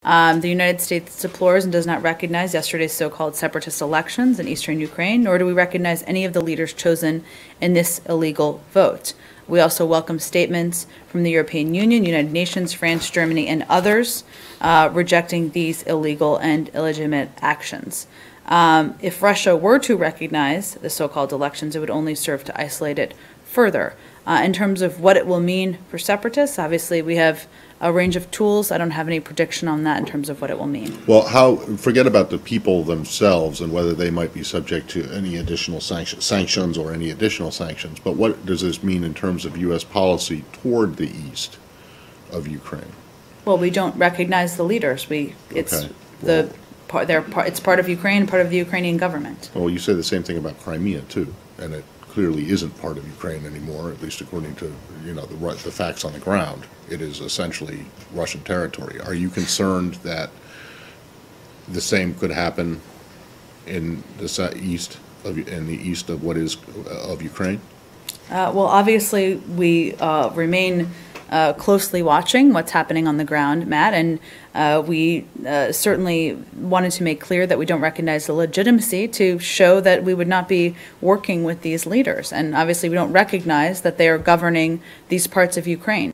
The United States deplores and does not recognize yesterday's so-called separatist elections in eastern Ukraine, nor do we recognize any of the leaders chosen in this illegal vote. We also welcome statements from the European Union, United Nations, France, Germany, and others rejecting these illegal and illegitimate actions. If Russia were to recognize the so-called elections, it would only serve to isolate it further. In terms of what it will mean for separatists, obviously we have a range of tools. I don't have any prediction on that in terms of what it will mean. Well, forget about the people themselves and whether they might be subject to any additional sanctions or any additional sanctions, but what does this mean in terms of U.S. policy toward the east of Ukraine? Well, we don't recognize the leaders. It's part of Ukraine, part of the Ukrainian government. Well, you say the same thing about Crimea too, and it clearly isn't part of Ukraine anymore, at least according to the facts on the ground. It is essentially Russian territory. Are you concerned that the same could happen in the east of what is of Ukraine? Well, obviously we remain closely watching what's happening on the ground, Matt, and we certainly wanted to make clear that we don't recognize the legitimacy to show that we would not be working with these leaders. And obviously we don't recognize that they are governing these parts of Ukraine.